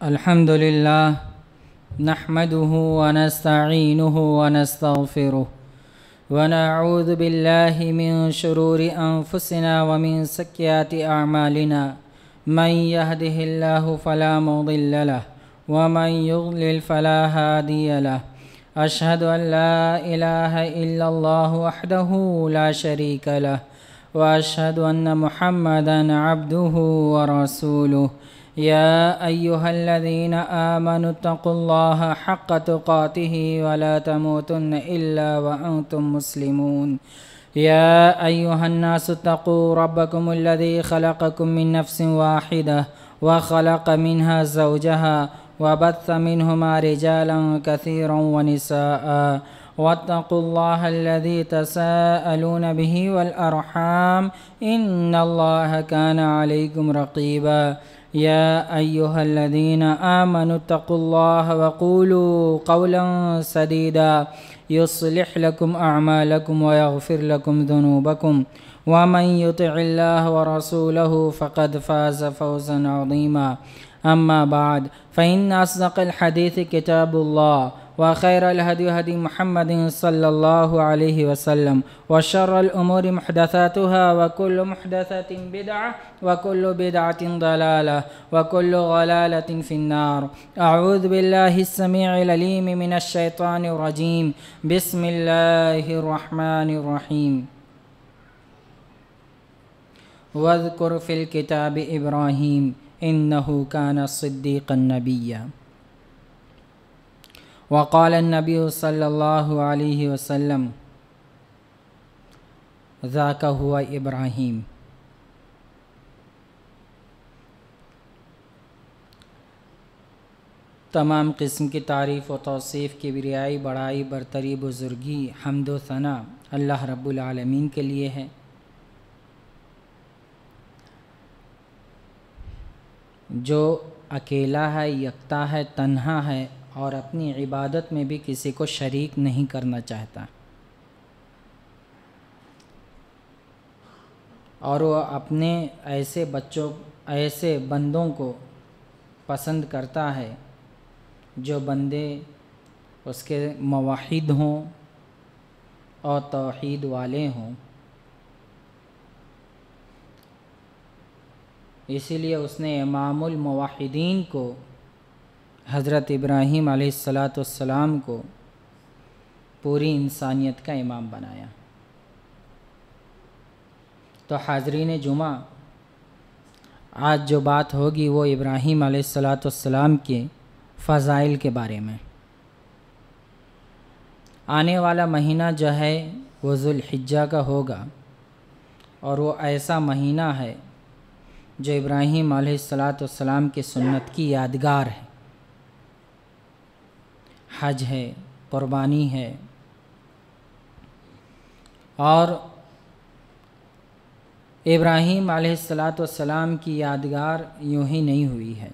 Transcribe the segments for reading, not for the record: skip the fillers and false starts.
अल्हम्दुलिल्लाह नहमदुहु व नस्तईनुहु व नस्तगफिरुह व नऊज़ु बिल्लाहि मिन शुरूरि अनफुसिना व मिन सय्यिआति अअमालिना मन यहदिहिल्लाहु फला मुदिल्ल लहु व मन युद्लिल फला हादिय लहु अशहदु अन ला इलाहा इल्लल्लाहु वहदहु ला शरीक लहु व अशहदु अन्न मुहम्मदन अब्दुहु व रसूलुहु या अय्युहल्लज़ीना आमनुत्तक़ुल्लाह हक़्क़ तुक़ातिहि व ला तमूतुन्न इल्ला व अंतुम मुस्लिमून या अय्युहन्नासुत्तक़ू रब्बकुमुल्लज़ी ख़लक़कुम मिन नफ़्सिन वाहिदह व ख़लक़ मिन्हा ज़ौजहा व बस्स मिन्हुमा रिजालन कसीरन व निसाअ वत्तक़ुल्लाहल्लज़ी तसाअलून बिही वल अर्हाम इन्नल्लाह कान अलैकुम रक़ीबा या अय्युहल्लज़ीना आमनुत्तक़ुल्लाह वक़ूलू क़ौलन सदीदा युस्लिह लकुम अअमालकुम व यग़फ़िर लकुम ज़ुनूबकुम व मन युतिइल्लाह व रसूलहु फ़क़द फ़ाज़ फ़ौज़न अज़ीमा अम्मा बाद फ़इन्न अस्दक़ल हदीस किताबुल्लाह व खैरल हदी हदी मुहम्मदिन सल्लल्लाहु अलैहि वसल्लम व शर्रल उमूरि मुहदसातुहा व कुल्लु मुहदसतिन बिदअह व कुल्लु बिदअतिन दलालह व कुल्लु ज़लालतिन फ़िन्नार अऊज़ु बिल्लाहिस समीइल अलीम मिनश शैतानिर रजीम बिस्मिल्लाहिर रहमानिर रहीम वज़्कुर फ़िल किताबि इब्राहीम इन्नहु कान सिद्दीक़न नबिय्या वक़ाल नबी सल्लल्लाहु अलैहि वसल्लम ज़ाका हुआ इब्राहीम। तमाम किस्म की तारीफ़ व तौसीफ़ की बिरियाई बड़ाई बरतरी बुज़ुर्गी हम्द व सना अल्लाह रब्बुल आलमीन के लिए है जो अकेला है, यकता है, तन्हा है और अपनी इबादत में भी किसी को शरीक नहीं करना चाहता और वो अपने ऐसे बंदों को पसंद करता है जो बंदे उसके मुवहिद हों और तौहीद वाले हों। इसीलिए उसने इमामुल मुवहिदीन को हज़रत इब्राहीम अलैहिस्सलाम को पूरी इंसानियत का इमाम बनाया। तो हाज़रीन जुमा, आज जो बात होगी वो इब्राहीम अलैहिस्सलाम के फ़ज़ाइल के बारे में। आने वाला महीना जो है वो ज़ुल्हिज्जा का होगा और वो ऐसा महीना है जो इब्राहीम अलैहिस्सलाम की सुन्नत की यादगार है। हज है, क़ुरबानी है और इब्राहीम अलैहिस्सलाम की यादगार यूँ ही नहीं हुई है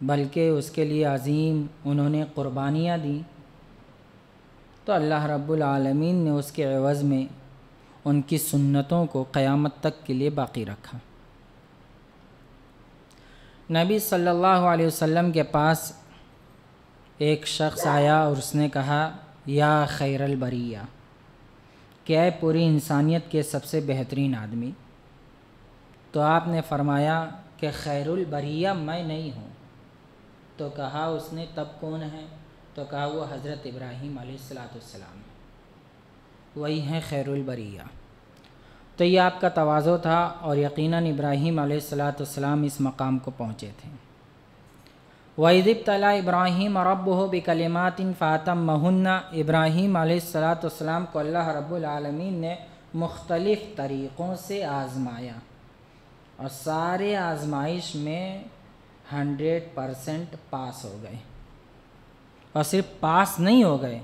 बल्कि उसके लिए अज़ीम उन्होंने क़ुरबानियाँ दी। तो अल्लाह रब्बुल आलमीन ने उसके एवज़ में उनकी सुन्नतों को क़यामत तक के लिए बाक़ी रखा। नबी सल्लल्लाहु अलैहि वसल्लम के पास एक शख्स आया और उसने कहा, या खैरल बरिया, क्या है पूरी इंसानियत के सबसे बेहतरीन आदमी। तो आपने फरमाया कि खैरुल बरिया मैं नहीं हूँ। तो कहा उसने, तब कौन है? तो कहा वो हज़रत इब्राहीम अलैहिस्सलाम, वही हैं खैरुल बरिया। तो ये आपका तवाज़ो था और यकीनन इब्राहीम अलैहिस्सलाम इस मकाम को पहुँचे थे। वइज़िब्तला इब्राहीम रब्बुहु बिकलिमातिन फ़अतम्महुन्ना, इब्राहीम अलैहिस्सलाम को अल्लाह रब्बुल आलमीन ने मुख्तलिफ़ तरीक़ों से आज़माया और सारे आज़माइश में 100% पास हो गए। और सिर्फ पास नहीं हो गए,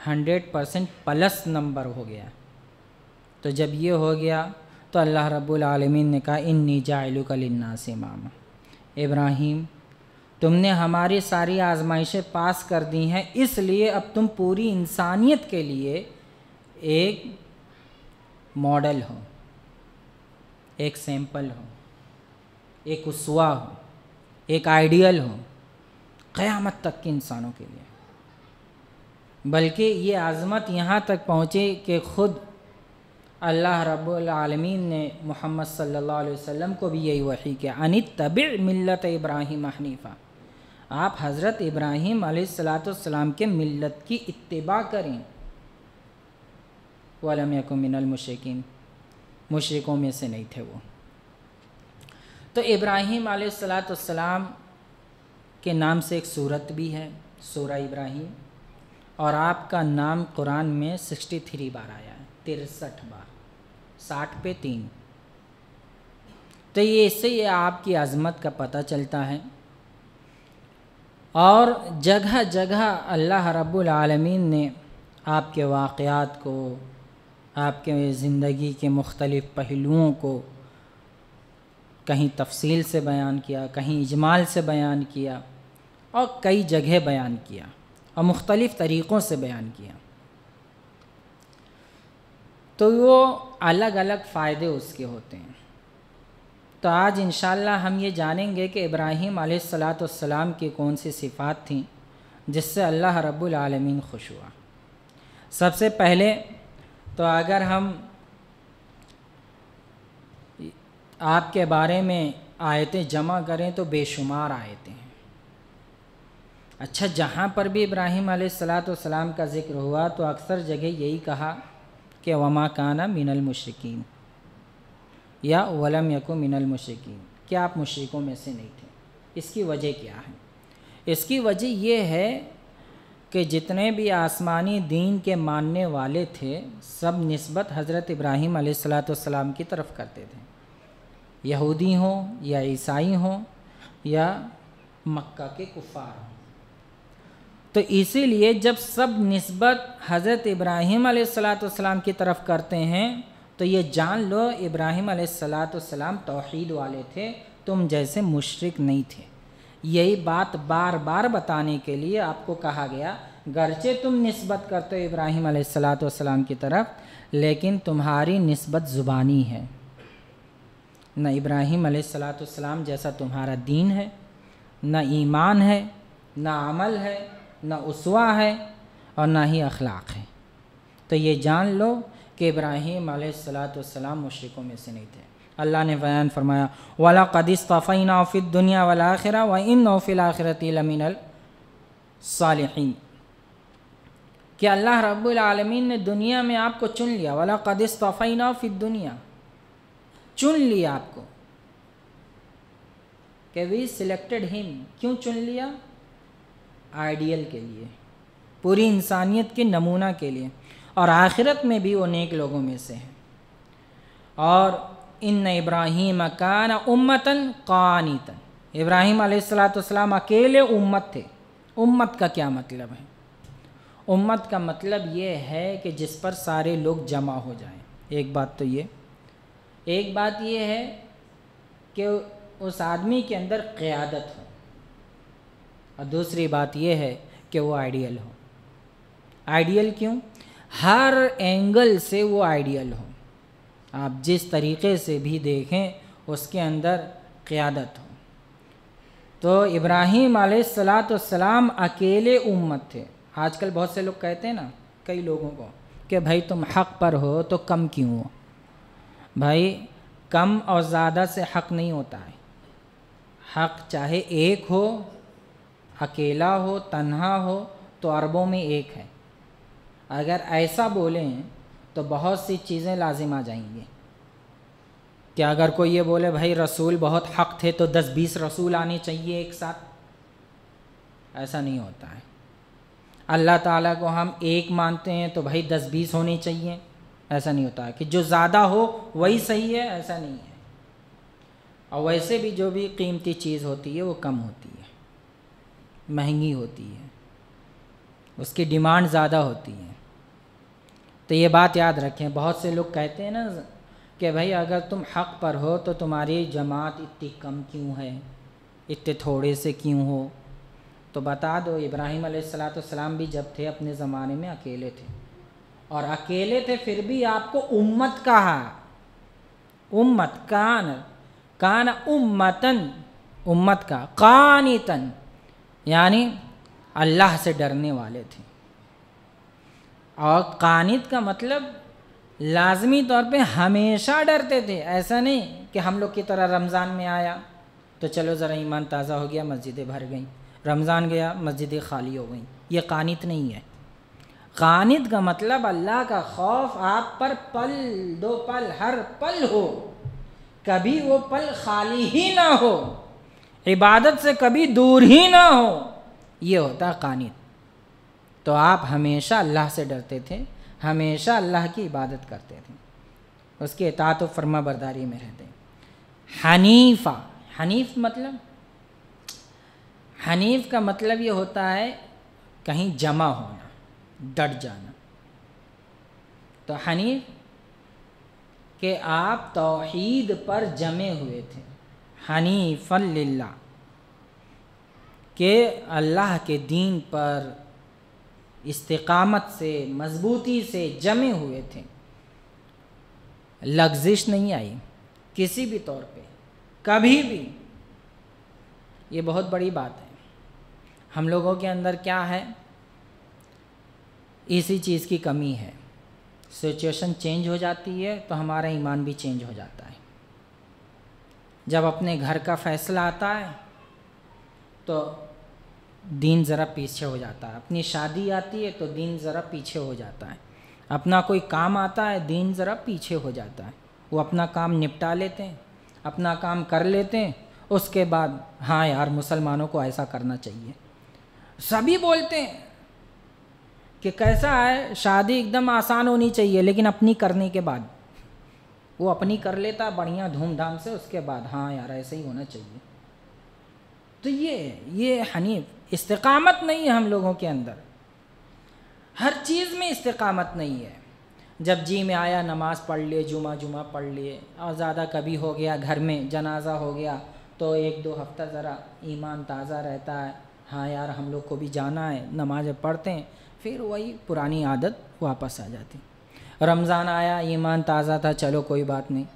100% प्लस नंबर हो गया। तो जब ये हो गया तो अल्लाह रब्बुल आलमीन ने कहा, इन्नी जाइलुका लिन्नासि इमामा, इब्राहीम तुमने हमारी सारी आज़माइशें पास कर दी हैं, इसलिए अब तुम पूरी इंसानियत के लिए एक मॉडल हो, एक सैंपल हो, एक उसवा हो। एक आइडियल हो क़यामत तक के इंसानों के लिए, बल्कि ये आज़मत यहाँ तक पहुँचे कि ख़ुद अल्लाह रब्बुल आलमीन ने मोहम्मद सल्लल्लाहु अलैहि वसल्लम को भी यही वही किया, अनित्तबि मिल्लत इब्राहीम हनीफ़ा, आप हज़रत इब्राहीम अलैहिस्सलाम के मिल्लत की इत्तिबा करें। वलम यकुन मिनल मुशरिकीन, मुशरिकों में से नहीं थे वो। तो इब्राहीम अलैहिस्सलाम के नाम से एक सूरत भी है, सूरा इब्राहीम, और आपका नाम कुरान में 63 बार आया है, 63 बार, 60 पे 3। तो ये इससे ये आपकी अज़मत का पता चलता है। और जगह जगह अल्लाह रब्बुल आलमीन ने आपके वाक़यात को, आपके ज़िंदगी के मुख्तलिफ़ पहलुओं को कहीं तफसील से बयान किया, कहीं इजमाल से बयान किया, और कई जगह बयान किया और मुख्तलिफ़ तरीक़ों से बयान किया। तो वो अलग अलग फ़ायदे उसके होते हैं। तो आज इंशाअल्लाह हम ये जानेंगे कि इब्राहीम अलैहिस्सलाम की कौन सी सिफ़ात थी जिससे अल्लाह रब्बुल आलमीन खुश हुआ। सबसे पहले तो अगर हम आपके बारे में आयतें जमा करें तो बेशुमार आयतें हैं। अच्छा, जहाँ पर भी इब्राहीम अलैहिस्सलाम का ज़िक्र हुआ तो अक्सर जगह यही कहा कि वमा काना मिनल मुशरिकीन या वलम यकुन मिनल मुशरिकीन, कि आप मुशरिकों में से नहीं थे। इसकी वजह क्या है? इसकी वजह ये है कि जितने भी आसमानी दीन के मानने वाले थे सब निस्बत हज़रत इब्राहीम अलैहिस्सलाम की तरफ करते थे, यहूदी हों या ईसाई हों या मक्का के कुफ़ार हों। तो इसीलिए जब सब निस्बत हज़रत इब्राहीम अलैहिस्सलाम की तरफ करते हैं तो ये जान लो इब्राहीम अलैहिस्सलाम तौहीद वाले थे, तुम जैसे मुशरिक नहीं थे। यही बात बार बार बताने के लिए आपको कहा गया, गरचे तुम निस्बत करते हो इब्राहीम अलैहिस्सलाम की तरफ, लेकिन तुम्हारी निस्बत ज़ुबानी है। न इब्राहीम अलैहिस्सलाम जैसा तुम्हारा दीन है, न ईमान है, न अमल है, न उसवा है, और ना ही अखलाक है। तो ये जान लो कि इब्राहीम अलैहिस्सलाम मुशरिकों में से नहीं थे। अल्लाह ने बयान फरमाया, वलक़द इस्तफ़ैना फ़िद दुनिया वल आखिरा व इन्नहु फ़िल आखिरति लमिनल सालिहीन, कि अल्लाह रब्बुल आलमीन ने दुनिया में आपको चुन लिया। वलक़द इस्तफ़ैना फ़िद दुनिया, चुन लिया आपको, कि वी सिलेक्टेड हिम। क्यों चुन लिया? आइडियल के लिए, पूरी इंसानियत के नमूना के लिए, और आखिरत में भी वो नेक लोगों में से हैं। और इन्न इब्राहीम कान उम्मतन क़ानितन, इब्राहीम अलैहिस्सलाम अकेले उम्मत थे। उम्मत का क्या मतलब है? उम्मत का मतलब ये है कि जिस पर सारे लोग जमा हो जाएं। एक बात तो ये, एक बात ये है कि उस आदमी के अंदर क़यादत हो, और दूसरी बात ये है कि वो आइडियल हो। आइडियल क्यों? हर एंगल से वो आइडियल हो, आप जिस तरीक़े से भी देखें उसके अंदर क़यादत हो। तो इब्राहीम अलैहिस्सलाम अकेले उम्मत थे। आजकल बहुत से लोग कहते हैं ना, कई लोगों को, कि भाई तुम हक़ पर हो तो कम क्यों हो? भाई कम और ज़्यादा से हक़ नहीं होता है। हक़ चाहे एक हो, अकेला हो, तन्हा हो, तो अरबों में एक है। अगर ऐसा बोलें तो बहुत सी चीज़ें लाजिम आ जाएंगी। कि अगर कोई ये बोले भाई रसूल बहुत हक़ थे तो 10-20 रसूल आने चाहिए एक साथ, ऐसा नहीं होता है। अल्लाह ताला को हम एक मानते हैं तो भाई 10-20 होने चाहिए, ऐसा नहीं होता है। कि जो ज़्यादा हो वही सही है, ऐसा नहीं है। और वैसे भी जो भी कीमती चीज़ होती है वो कम होती है, महंगी होती है, उसकी डिमांड ज़्यादा होती है। तो ये बात याद रखें। बहुत से लोग कहते हैं ना कि भाई अगर तुम हक़ पर हो तो तुम्हारी जमात इतनी कम क्यों है, इतने थोड़े से क्यों हो? तो बता दो, इब्राहीम अलैहिस्सलाम भी जब थे अपने ज़माने में अकेले थे, और अकेले थे फिर भी आपको उम्मत कहा। उम्मत कान उम्मतन, उम्मत का, कानितन यानी अल्लाह से डरने वाले थे। और कानित का मतलब लाजमी तौर पे हमेशा डरते थे। ऐसा नहीं कि हम लोग की तरह रमज़ान में आया तो चलो ज़रा ईमान ताज़ा हो गया, मस्जिदें भर गईं, रमज़ान गया मस्जिदें खाली हो गईं। ये कानित नहीं है। कानित का मतलब अल्लाह का खौफ आप पर पल दो पल हर पल हो, कभी वो पल खाली ही ना हो, इबादत से कभी दूर ही ना हो, ये होता है कानित। तो आप हमेशा अल्लाह से डरते थे, हमेशा अल्लाह की इबादत करते थे, उसके इताअत व फर्मा बरदारी में रहते। हनीफ़ा, हनीफ मतलब, हनीफ का मतलब ये होता है कहीं जमा होना, डट जाना। तो हनीफ कि आप तौहीद पर जमे हुए थे, हनीफन लिल्लाह, के अल्लाह के दीन पर इस्तिकामत से, मजबूती से जमे हुए थे। लग्जिश नहीं आई किसी भी तौर पे, कभी भी। ये बहुत बड़ी बात है। हम लोगों के अंदर क्या है, इसी चीज़ की कमी है। सिचुएशन चेंज हो जाती है तो हमारा ईमान भी चेंज हो जाता है। जब अपने घर का फैसला आता है तो दीन ज़रा पीछे हो जाता है, अपनी शादी आती है तो दीन ज़रा पीछे हो जाता है, अपना कोई काम आता है दीन ज़रा पीछे हो जाता है। वो अपना काम निपटा लेते हैं, अपना काम कर लेते हैं, उसके बाद हाँ यार मुसलमानों को ऐसा करना चाहिए। सभी बोलते हैं कि कैसा है, शादी एकदम आसान होनी चाहिए, लेकिन अपनी करने के बाद वो अपनी कर लेता बढ़िया धूमधाम से, उसके बाद हाँ यार ऐसे ही होना चाहिए। तो ये हनीफ इस्तिकामत नहीं है हम लोगों के अंदर, हर चीज़ में इस्तिकामत नहीं है। जब जी में आया नमाज़ पढ़ लिए, जुमा पढ़ लिए, और ज़्यादा कभी हो गया घर में जनाजा हो गया तो 1-2 हफ्ता ज़रा ईमान ताज़ा रहता है, हाँ यार हम लोग को भी जाना है, नमाज़ें पढ़ते हैं, फिर वही पुरानी आदत वापस आ जाती। रमज़ान आया, ईमान ताज़ा था, चलो कोई बात नहीं,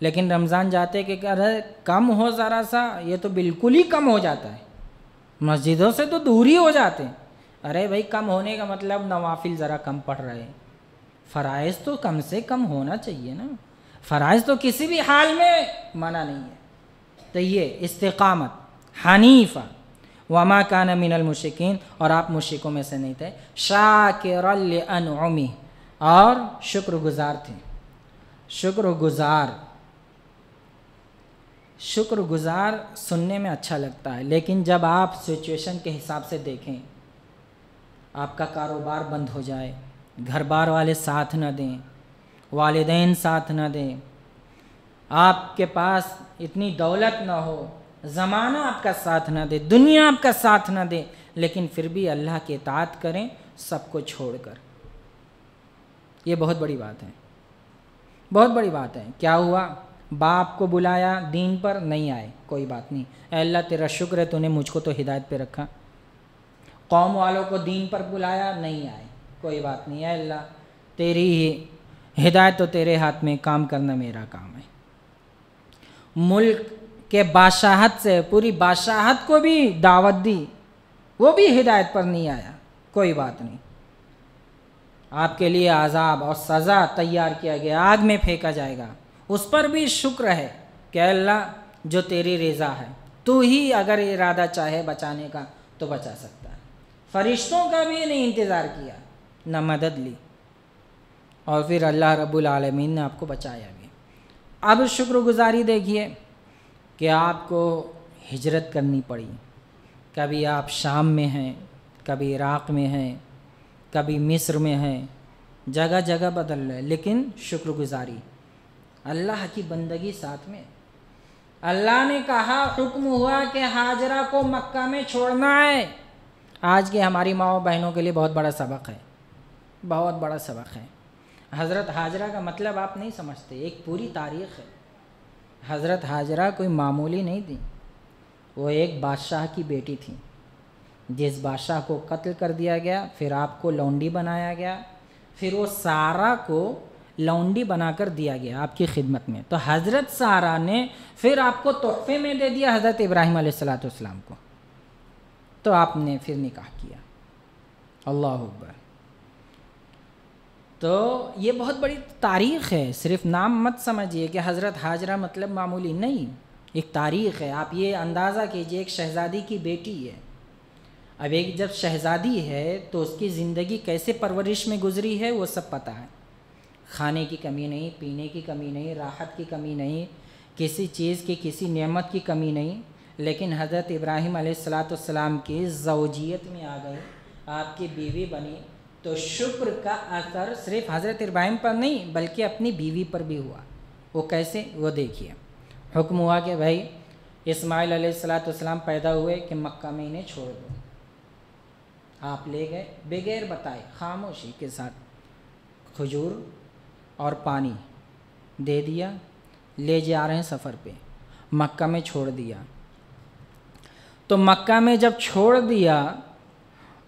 लेकिन रमज़ान जाते कि अरे कम हो ज़रा सा, ये तो बिल्कुल ही कम हो जाता है, मस्जिदों से तो दूर ही हो जाते हैं। अरे भाई कम होने का मतलब नवाफिल ज़रा कम पढ़ रहे, फ़राइज़ तो कम से कम होना चाहिए ना, फ़राइज़ तो किसी भी हाल में मना नहीं है। तो ये इस्तिकामत, हनीफ़ा, वमा कान मिनल मुशरिकीन, और आप मुशरिकों में से नहीं थे। शाकिरल लिअनउमी, और शुक्रगुजार थे। शुक्रगुजार सुनने में अच्छा लगता है, लेकिन जब आप सिचुएशन के हिसाब से देखें, आपका कारोबार बंद हो जाए, घर बार वाले साथ न दें, वालिदैन साथ न दें, आपके पास इतनी दौलत न हो, ज़माना आपका साथ न दे, दुनिया आपका साथ न दे, लेकिन फिर भी अल्लाह की इताअत करें सबको छोड़कर, ये बहुत बड़ी बात है, बहुत बड़ी बात है। क्या हुआ, बाप को बुलाया दीन पर, नहीं आए, कोई बात नहीं, ऐ अल्लाह तेरा शुक्र है तूने मुझको तो हिदायत पे रखा। कौम वालों को दीन पर बुलाया, नहीं आए, कोई बात नहीं, ऐ अल्लाह तेरी ही हिदायत तो तेरे हाथ में, काम करना मेरा काम है। मुल्क के बादशाहत से पूरी बादशाहत को भी दावत दी, वो भी हिदायत पर नहीं आया, कोई बात नहीं, आपके लिए आज़ाब और सज़ा तैयार किया गया, आग में फेंका जाएगा, उस पर भी शुक्र है कि अल्लाह जो तेरी रज़ा है, तू ही अगर इरादा चाहे बचाने का तो बचा सकता है। फरिश्तों का भी नहीं इंतज़ार किया, न मदद ली, और फिर अल्लाह रब्बुल आलमीन ने आपको बचाया भी। अब शुक्रगुजारी देखिए कि आपको हिजरत करनी पड़ी, कभी आप शाम में हैं, कभी इराक़ में हैं, कभी मिस्र में हैं, जगह जगह बदल रहे, लेकिन शुक्रगुजारी, अल्लाह की बंदगी साथ में। अल्लाह ने कहा, हुक्म हुआ कि हाजरा को मक्का में छोड़ना है। आज के हमारी माओ बहनों के लिए बहुत बड़ा सबक है, बहुत बड़ा सबक है। हज़रत हाजरा का मतलब आप नहीं समझते, एक पूरी तारीख़ है। हज़रत हाजरा कोई मामूली नहीं थी, वो एक बादशाह की बेटी थी, जिस बादशाह को कत्ल कर दिया गया, फिर आपको लौंडी बनाया गया, फिर वो सारा को लौंडी बनाकर दिया गया आपकी खिदमत में। तो हज़रत सारा ने फिर आपको तोहफे में दे दिया हज़रत इब्राहीम अलैहिस्सलाम को, तो आपने फिर निकाह किया। अल्लाह अकबर। तो ये बहुत बड़ी तारीख़ है, सिर्फ नाम मत समझिए कि हज़रत हाजरा मतलब मामूली नहीं, एक तारीख़ है। आप ये अंदाज़ा कीजिए, एक शहज़ादी की बेटी है। अब एक जब शहज़ादी है तो उसकी ज़िंदगी कैसे परवरिश में गुज़री है वो सब पता है। खाने की कमी नहीं, पीने की कमी नहीं, राहत की कमी नहीं, किसी चीज़ की, किसी नेमत की कमी नहीं। लेकिन हज़रत इब्राहीम अलैहिस्सलाम की ज़ौजियत में आ गए, आपकी बीवी बनी, तो शुक्र का असर सिर्फ हज़रत इब्राहीम पर नहीं बल्कि अपनी बीवी पर भी हुआ। वो कैसे, वो देखिए। हुक्म हुआ कि भाई इस्माइल अलैहिस्सलाम पैदा हुए कि मक्का में इन्हें छोड़ दो। आप ले गए बगैर बताए, खामोशी के साथ खजूर और पानी दे दिया, ले जा रहे हैं सफ़र पे, मक्का में छोड़ दिया। तो मक्का में जब छोड़ दिया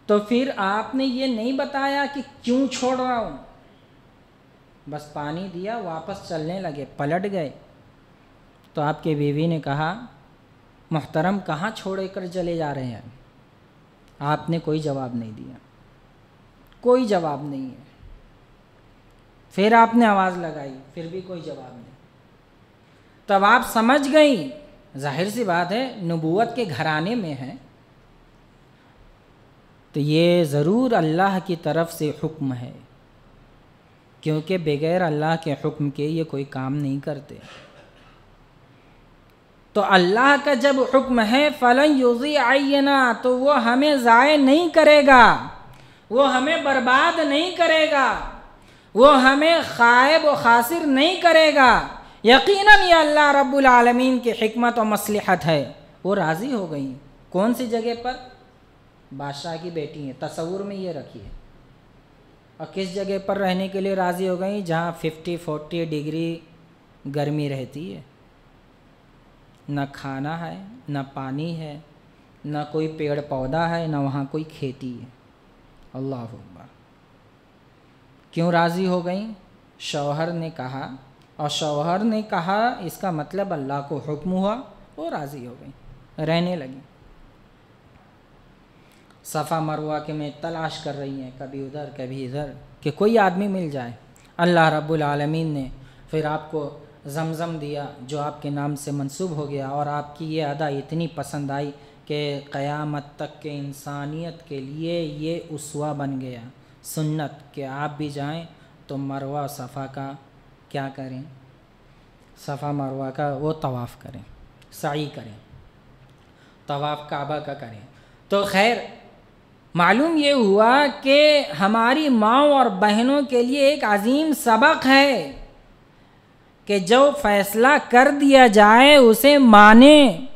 तो फिर आपने ये नहीं बताया कि क्यों छोड़ रहा हूँ, बस पानी दिया, वापस चलने लगे, पलट गए। तो आपके बीवी ने कहा, मोहतरम कहाँ छोड़ कर चले जा रहे हैं? आपने कोई जवाब नहीं दिया, कोई जवाब नहीं है। फिर आपने आवाज़ लगाई, फिर भी कोई जवाब नहीं। तब आप समझ गई, जाहिर सी बात है नबूवत के घराने में है तो ये ज़रूर अल्लाह की तरफ से हुक्म है, क्योंकि बगैर अल्लाह के हुक्म के ये कोई काम नहीं करते। तो अल्लाह का जब हुक्म है फ़लन युज़िअना, तो वो हमें ज़ाय नहीं करेगा, वो हमें बर्बाद नहीं करेगा, वो हमें खायब व खासिर नहीं करेगा। यकीनन ये अल्लाह रब्बुल आलमीन की हिकमत और मसलहत है। वो राज़ी हो गई। कौन सी जगह पर? बादशाह की बेटी हैं, तसव्वुर में ये रखिए। और किस जगह पर रहने के लिए राज़ी हो गई? जहाँ 50-40 डिग्री गर्मी रहती है, न खाना है, न पानी है, न कोई पेड़ पौधा है, न वहाँ कोई खेती है। अल्लाह अकबर। क्यों राज़ी हो गई? शौहर ने कहा, और शौहर ने कहा इसका मतलब अल्लाह को हुक्म हुआ, वो राज़ी हो गई, रहने लगी। सफ़ा मरवा के में तलाश कर रही हैं, कभी उधर कभी इधर, कि कोई आदमी मिल जाए। अल्लाह रब्बुल आलमीन ने फिर आपको ज़मज़म दिया जो आपके नाम से मंसूब हो गया, और आपकी ये अदा इतनी पसंद आई कि क़यामत तक के इंसानियत के लिए ये उसवा बन गया, सुन्नत, कि आप भी जाएं तो मरवा सफ़ा का क्या करें, सफ़ा मरवा का वो तवाफ़ करें, साई करें, तवाफ़ काबा का करें। तो खैर मालूम ये हुआ कि हमारी माँ और बहनों के लिए एक अजीम सबक है कि जो फ़ैसला कर दिया जाए उसे माने,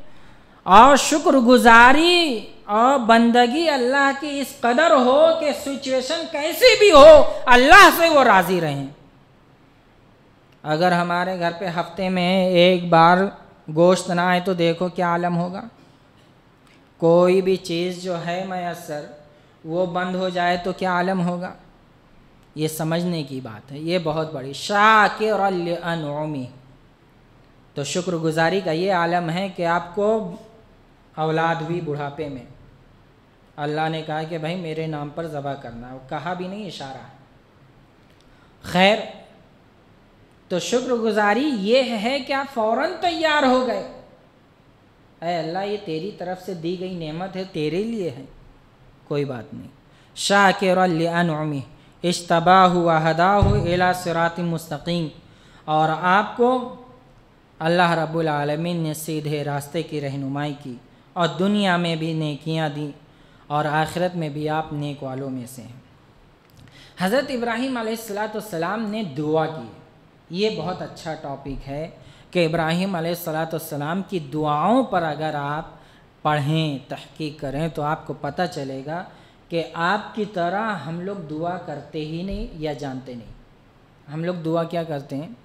और शुक्रगुजारी और बंदगी अल्लाह की इस कदर हो कि सिचुएशन कैसी भी हो अल्लाह से वो राज़ी रहें। अगर हमारे घर पे हफ्ते में एक बार गोश्त ना आए तो देखो क्या आलम होगा। कोई भी चीज़ जो है मैसर वो बंद हो जाए तो क्या आलम होगा। ये समझने की बात है, ये बहुत बड़ी शाकिर लिअनउमी। तो शुक्रगुजारी का ये आलम है कि आपको औलाद हुई बुढ़ापे में, अल्लाह ने कहा कि भाई मेरे नाम पर ज़बह करना, वो कहा भी नहीं, इशारा। खैर, तो शुक्रगुजारी ये है कि आप फ़ौरन तैयार हो गए, अरे अल्लाह ये तेरी तरफ से दी गई नेमत है, तेरे लिए है, कोई बात नहीं। शाकिर लिअनउमी इज्तबाहु व हदाहु इला सिरातिन मुस्तकीम। और आपको अल्लाह रब्बुल आलमीन ने सीधे रास्ते की रहनुमाई की, और दुनिया में भी नेकियां दी, और आखिरत में भी आप नेक वालों में से हैं। हज़रत इब्राहीम अलैहिस्सलाम ने दुआ की। ये बहुत अच्छा टॉपिक है कि इब्राहीम अलैहिस्सलाम की दुआओं पर अगर आप पढ़ें, तहक़ीक़ करें तो आपको पता चलेगा कि आपकी तरह हम लोग दुआ करते ही नहीं या जानते नहीं। हम लोग दुआ क्या करते हैं?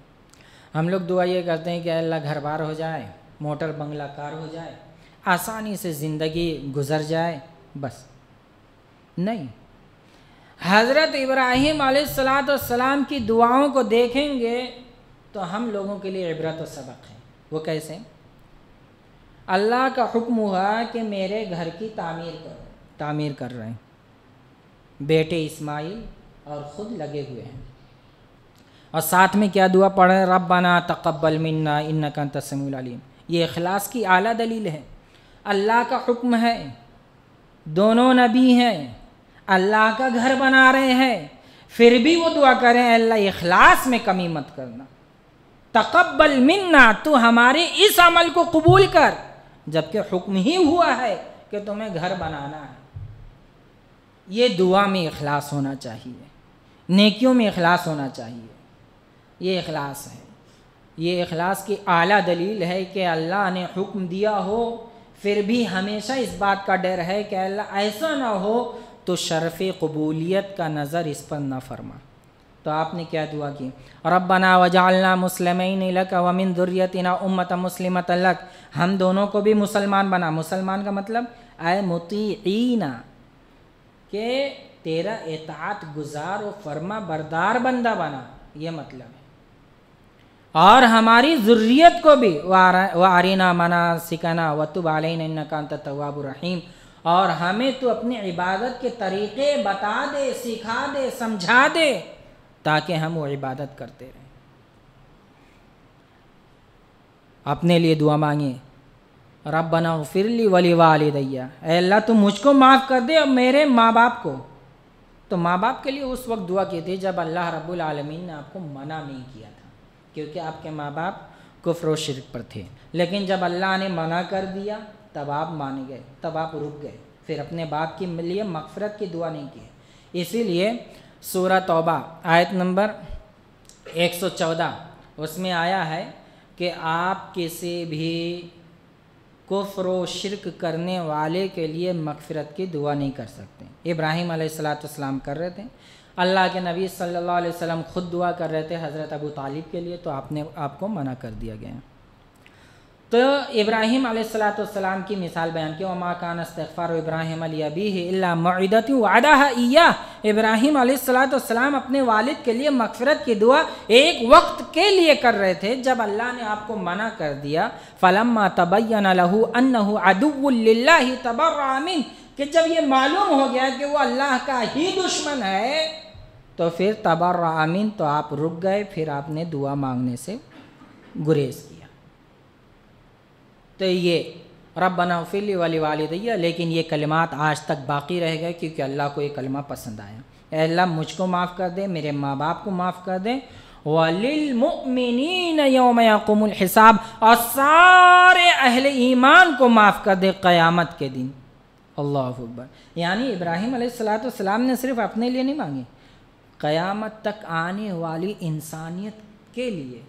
हम लोग दुआ ये करते हैं कि अल्लाह घर बार हो जाए, मोटर बंगला कार हो जाए, आसानी से ज़िंदगी गुज़र जाए, बस। नहीं, हज़रत इब्राहीम अलैहिस्सलाम की दुआओं को देखेंगे तो हम लोगों के लिए इबरत व सबक है। वो कैसे? अल्लाह का हुक्म हुआ कि मेरे घर की तामीर करो, तामीर कर रहे हैं, बेटे इस्माइल और ख़ुद लगे हुए हैं। और साथ में क्या दुआ पढ़ रहे हैं? रब्बना तक़ब्बल मिन्ना इन्नका अंतस समीउल अलीम। ये इखलास की आला दलील है। अल्लाह का हुक्म है, दोनों नबी हैं, अल्लाह का घर बना रहे हैं, फिर भी वो दुआ करें अल्लाह इखलास में कमी मत करना, तक़ब्बल मिन्ना, तू हमारे इस अमल को कबूल कर, जबकि हुक्म ही हुआ है कि तुम्हें घर बनाना है। ये दुआ में इखलास होना चाहिए, नेकियों में इखलास होना चाहिए। ये इखलास है, ये इखलास की आला दलील है कि अल्लाह ने हुक्म दिया हो फिर भी हमेशा इस बात का डर है कि अल्लाह ऐसा ना हो तो शरफ़ कबूलियत का नज़र इस पर न फरमा। तो आपने क्या दुआ की? रब्बना वजअलना मुस्लिमैन लक व मिन ज़ुर्रियतिना उम्मतन मुस्लिमतन लक, हम दोनों को भी मुसलमान बना। मुसलमान का मतलब आए मुतीईना, के तेरा इताअत गुजार और फरमा बरदार बंदा बना, ये मतलब है। और हमारी ज़ुर्रियत को भी वारिना मनासिकना वतुब अलैना इन्नका अंतत तव्वाबुर रहीम, और हमें तो अपनी इबादत के तरीक़े बता दे, सिखा दे, समझा दे, ताकि हम वो इबादत करते रहें। अपने लिए दुआ मांगिए, रब्बना ग़फ़िरली वली वालिदैया, ऐ अल्लाह तू मुझको माफ़ कर दे और मेरे माँ बाप को। तो माँ बाप के लिए उस वक्त दुआ की थी जब अल्लाह रब्बुल आलमीन ने आपको मना नहीं किया था, क्योंकि आपके माँ बाप कुफ्र व शिर्क पर थे। लेकिन जब अल्लाह ने मना कर दिया तब आप मान गए, तब आप रुक गए, फिर अपने बाप के लिए मग़फ़िरत की दुआ नहीं की। इसीलिए सूरह तौबा आयत नंबर 114 उसमें आया है कि आप किसी भी कुफ्र व शिर्क करने वाले के लिए मग़फ़िरत की दुआ नहीं कर सकते। इब्राहीम अलैहिस्सलाम कर रहे थे, अल्लाह के नबी सल्लल्लाहु अलैहि वसल्लम ख़ुद दुआ कर रहे थे हज़रत अबू तालिब के लिए, तो आपको मना कर दिया गया। तो इब्राहीम अलैहिस्सलाम की मिसाल बयान की, वमा कान इस्तिग़फ़ारु इब्राहीम लि अबीही इल्ला मौइदतुन वअदहा इय्याह। इब्राहीम अलैहिस्सलाम अपने वालिद के लिए मग़फ़िरत की दुआ एक वक्त के लिए कर रहे थे, जब अल्लाह ने आपको मना कर दिया। फ़लम्मा तबय्यन लहू अन्नहु अदुव्वुन लिल्लाहि तबर्रअ मिन, कि जब ये मालूम हो गया कि वो अल्लाह का ही दुश्मन है तो फिर तबर्रअ मिन, तो आप रुक गए, फिर आपने दुआ मांगने से गुरेज किया। तो ये रब्बना ग़फ़िरली वली वालिदैया, लेकिन ये कलिमात आज तक बाकी रह गए क्योंकि अल्लाह को ये कलिमा पसंद आया। ऐ अल्लाह मुझको माफ़ कर दे, मेरे माँ बाप को माफ़ कर दे, वलिल मुमिनीन यौम यक़ूमुल हिसाब, और सारे अहले ईमान को माफ़ कर दे क़यामत के दिन। अल्लाहु अकबर। यानी इब्राहीम अलैहिस्सलाम ने सिर्फ अपने लिए नहीं मांगी, क़यामत तक आने वाली इंसानियत के लिए।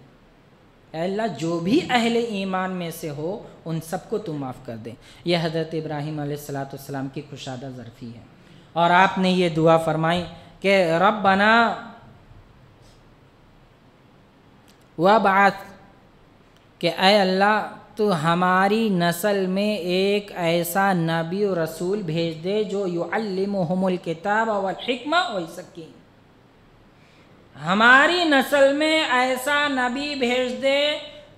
अल्लाह जो भी अहले ईमान में से हो उन सबको तू माफ़ कर दे। यह हज़रत इब्राहीम अलैहिस्सलाम की कुशादा ज़र्फ़ी है। और आपने ये दुआ फरमाई कि रब्बना वबअथ, कि ऐ अल्लाह तो हमारी नस्ल में एक ऐसा नबी और रसूल भेज दे जो युअल्लिमुहुमुल किताब वल हिक्मा व युज़क्कीहिम। हमारी नस्ल में ऐसा नबी भेज दे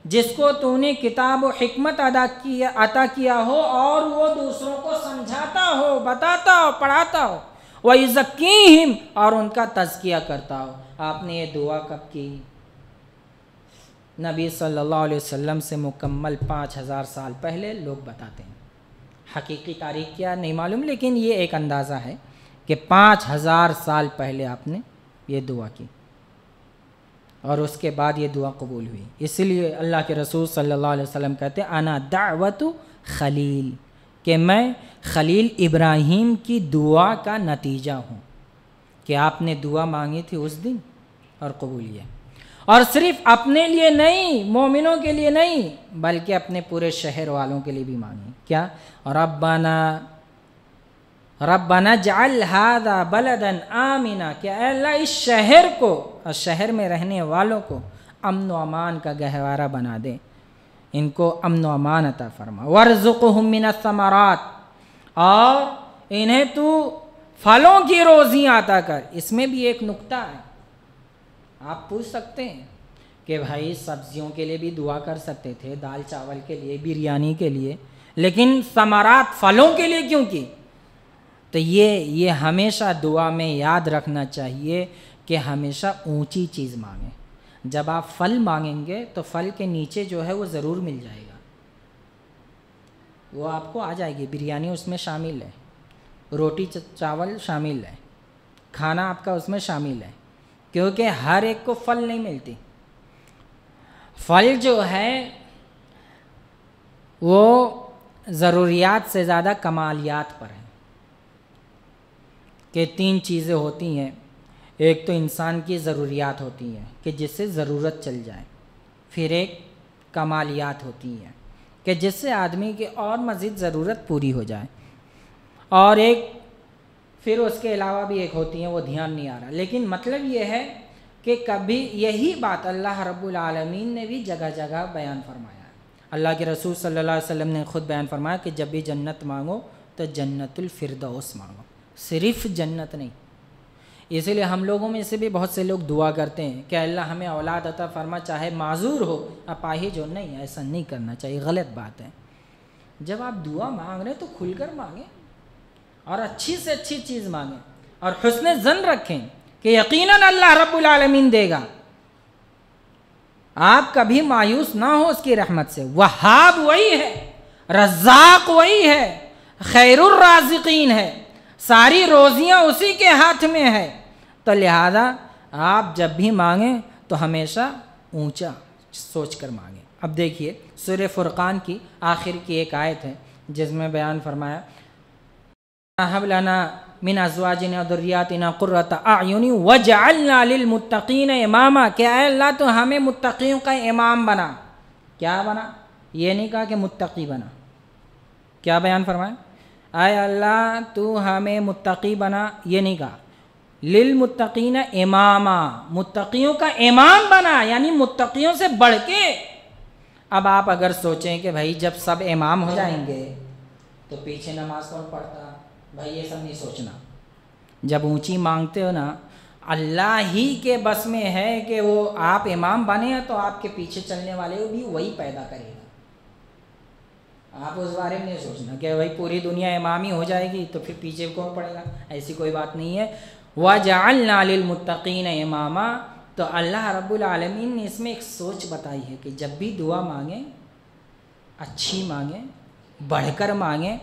जिसको तूने किताब और हिकमत अता किया हो और वो दूसरों को समझाता हो, बताता हो, पढ़ाता हो, व युज़क्कीहिम, और उनका तज़किया करता हो। आपने ये दुआ कब की? नबी सल्लल्लाहु अलैहि वसल्लम से मुकम्मल 5000 साल पहले लोग बताते हैं। हकीकी तारीख़ क्या नहीं मालूम, लेकिन ये एक अंदाज़ा है कि 5000 साल पहले आपने ये दुआ की और उसके बाद ये दुआ कबूल हुई। इसलिए अल्लाह के रसूल सल्लल्लाहु अलैहि वसल्लम कहते हैं अना दावतु खलील, कि मैं खलील इब्राहीम की दुआ का नतीजा हूँ, कि आपने दुआ मांगी थी उस दिन और कबूल किया। और सिर्फ अपने लिए नहीं, मोमिनों के लिए नहीं, बल्कि अपने पूरे शहर वालों के लिए भी मांगी। क्या? रब्बना जअल हादा बलदन आमिना, कि अल्लाह इस शहर को और शहर में रहने वालों को अमन व अमान का गहवारा बना दे, इनको अमन व अमान अता फरमा। वर्ज़ुक़हुम मिनस समरात, और इन्हें तू फलों की रोज़ियाँ अता कर। इसमें भी एक नुक्ता है, आप पूछ सकते हैं कि भाई सब्जियों के लिए भी दुआ कर सकते थे, दाल चावल के लिए, बिरयानी के लिए, लेकिन समारात फलों के लिए क्यों की? तो ये हमेशा दुआ में याद रखना चाहिए कि हमेशा ऊंची चीज़ मांगें। जब आप फल मांगेंगे तो फल के नीचे जो है वो ज़रूर मिल जाएगा, वो आपको आ जाएगी। बिरयानी उसमें शामिल है, रोटी चावल शामिल है, खाना आपका उसमें शामिल है, क्योंकि हर एक को फल नहीं मिलती। फल जो है वो ज़रूरियात से ज़्यादा कमालियात पर है कि 3 चीज़ें होती हैं। एक तो इंसान की ज़रूरियात होती हैं कि जिससे ज़रूरत चल जाए, फिर एक कमालियात होती हैं कि जिससे आदमी की और मज़ीद ज़रूरत पूरी हो जाए, और एक फिर उसके अलावा भी एक होती हैं, वो ध्यान नहीं आ रहा। लेकिन मतलब ये है कि कभी यही बात अल्लाह रब्बुल आलमीन ने भी जगह जगह बयान फरमाया है। अल्लाह के रसूल सल्लल्लाहु अलैहि वसल्लम ने ख़ुद बयान फरमाया कि जब भी जन्नत मांगो तो जन्नतुल फिरदौस मांगो, सिर्फ़ जन्नत नहीं। इसीलिए हम लोगों में से भी बहुत से लोग दुआ करते हैं कि अल्लाह हमें औलाद अता फरमा, चाहे माजूर हो, अपाहिज हो। नहीं, ऐसा नहीं करना चाहिए, गलत बात है। जब आप दुआ मांग रहे हैं तो खुलकर मांगें और अच्छी से अच्छी चीज़ मांगें और हुस्न ज़न रखें कि यकीनन अल्लाह रब्बुल आलमीन देगा। आप कभी मायूस ना हो उसकी रहमत से। वहाब वही है, रज़्ज़ाक़ वही है, खैरुर राज़िक़ीन है, सारी रोज़ियाँ उसी के हाथ में है। तो लिहाजा आप जब भी मांगें तो हमेशा ऊंचा सोच कर मांगें। अब देखिए सूरह फुरक़ान की आखिर की एक आयत है जिसमें बयान फरमाया, हब लना मिन अज़वाजिना ज़ुर्रिय्यातिना क़ुर्रता अयुनि वजअलना लिलमुत्तक़ीना इमामा। क्या है अल्लाह तो हमें मुत्तक़ियों का इमाम बना। क्या बना? ये नहीं कहा कि मुत्तक़ी बना। क्या बयान फरमाया? आए अल्लाह तू हमें मुत्तक़ी बना, ये नहीं कहा। लिलमुत्तक़ीना इमामा, मुत्तक़ियों का इमाम बना, यानी मुत्तक़ियों से बढ़ के। अब आप अगर सोचें कि भाई जब सब इमाम हो जाएंगे तो पीछे नमाज कौन पढ़ता, भाई ये सब नहीं सोचना। जब ऊंची मांगते हो ना, अल्लाह ही के बस में है कि वो आप इमाम बने तो आपके पीछे चलने वाले को भी वही पैदा करेगा। आप उस बारे में नहीं सोचना कि भाई पूरी दुनिया इमाम ही हो जाएगी तो फिर पीछे कौन पड़ेगा, ऐसी कोई बात नहीं है। वजअलना लिलमुत्तक़ीना इमामा, तो अल्लाह रब्बुल आलमीन ने इसमें एक सोच बताई है कि जब भी दुआ मांगें, अच्छी मांगें, बढ़कर मांगें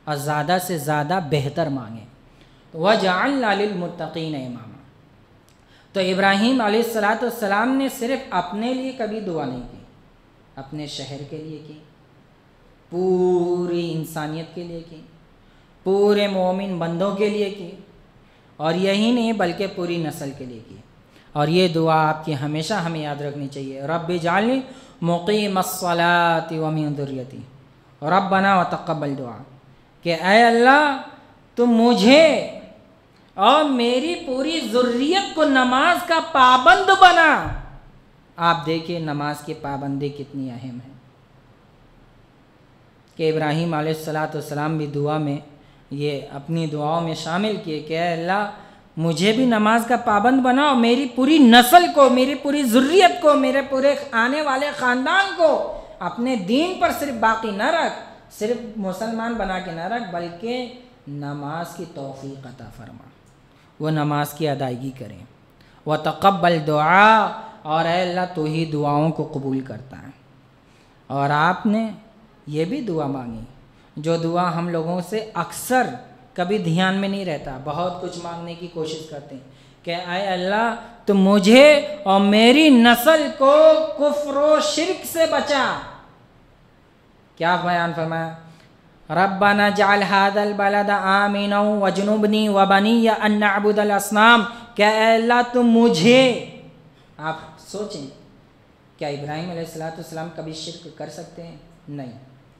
और ज़्यादा से ज़्यादा बेहतर मांगें। तो वजअलना लिलमुत्तक़ीना इमामा। तो इब्राहीम अलैहिस्सलाम ने सिर्फ अपने लिए कभी दुआ नहीं की, अपने शहर के लिए की, पूरी इंसानियत के लिए की, पूरे मोमिन बंदों के लिए की, और यही नहीं बल्कि पूरी नस्ल के लिए की। और ये दुआ आपकी हमेशा हमें याद रखनी चाहिए, रब्बि जालनी मुक़ीमस्सलाति व मिन ज़ुर्रियती रब्बना व तक़ब्बल दुआ, कि ऐ अल्लाह तुम मुझे और मेरी पूरी ज़ुर्रियत को नमाज का पाबंद बना। आप देखिए नमाज की पाबंदी कितनी अहम है कि इब्राहीम अलैहिस्सलाम भी दुआ में ये अपनी दुआओं में शामिल किए कि अल्लाह मुझे भी नमाज का पाबंद बना और मेरी पूरी नस्ल को, मेरी पूरी ज़ुर्रियत को, मेरे पूरे आने वाले ख़ानदान को अपने दीन पर सिर्फ बाकी न रख, सिर्फ मुसलमान बना के न रख, बल्कि नमाज की तौफ़ीक़ अता फरमा, वो नमाज की अदायगी करें। व तक़ब्बल दुआ, और अल्लाह तो ही दुआओं को कबूल करता है। और आपने ये भी दुआ मांगी, जो दुआ हम लोगों से अक्सर कभी ध्यान में नहीं रहता, बहुत कुछ मांगने की कोशिश करते हैं कि आए अल्लाह तो मुझे और मेरी नस्ल को कुफ्र व शिर्क से बचा। क्या बयान फरमाया? रब्बना जअल हादल बलद आमिना वजनुबनी व बनिया अन नअबुदल असनाम। क्या अल्लाह तुम मुझे, आप सोचें क्या इब्राहीम अलैहिस्सलाम कभी शिर्क कर सकते हैं? नहीं।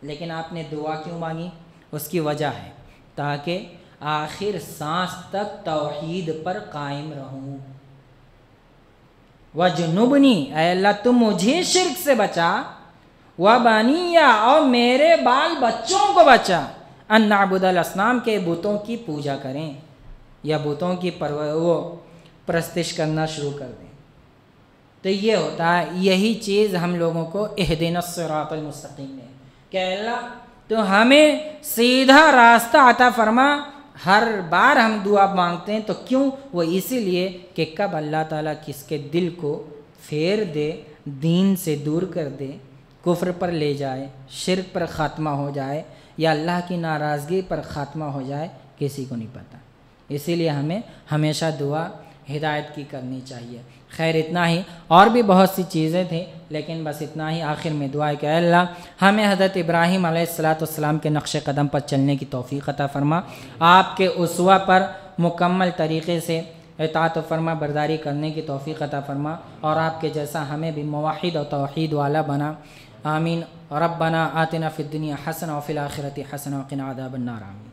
लेकिन आपने दुआ क्यों मांगी? उसकी वजह है ताकि आखिर सांस तक तौहीद पर कायम रहूं। वजनुबनी, अल्लाह तुम मुझे शिर्क से बचा, व बनिया, और मेरे बाल बच्चों को बचा, अन नअबुदल असनाम, के बुतों की पूजा करें। या बुतों की परस्तिश करना शुरू कर दें। तो ये होता है, यही चीज़ हम लोगों को इहदिनस सिरातल मुस्तकीम में कि अल्लाह तो हमें सीधा रास्ता अता फरमा। हर बार हम दुआ मांगते हैं तो क्यों? वो इसीलिए कि कब अल्लाह ताला किसके दिल को फेर दे, दीन से दूर कर दे, कुफ्र पर ले जाए, शिर्क पर ख़ात्मा हो जाए या अल्लाह की नाराज़गी पर ख़ात्मा हो जाए, किसी को नहीं पता। इसीलिए हमें हमेशा दुआ हिदायत की करनी चाहिए। खैर इतना ही, और भी बहुत सी चीज़ें थी लेकिन बस इतना ही। आखिर में दुआ है कि अल्लाह हमें हज़रत इब्राहीम अलैहिस्सलाम के नक्श कदम पर चलने की तौफ़ीक़ अता फ़रमा, आपके उसवा पर मुकम्मल तरीक़े से इताअत फरमा बरदारी करने की तौफ़ीक़ अता फ़रमा, और आपके जैसा हमें भी मुवाहिद और तौहीद वाला बना। आमीन। रब्बना आतिना फ़िद दुनिया हसना व फ़िल आखिरति हसना व क़िना अज़ाबन नार। आमीन।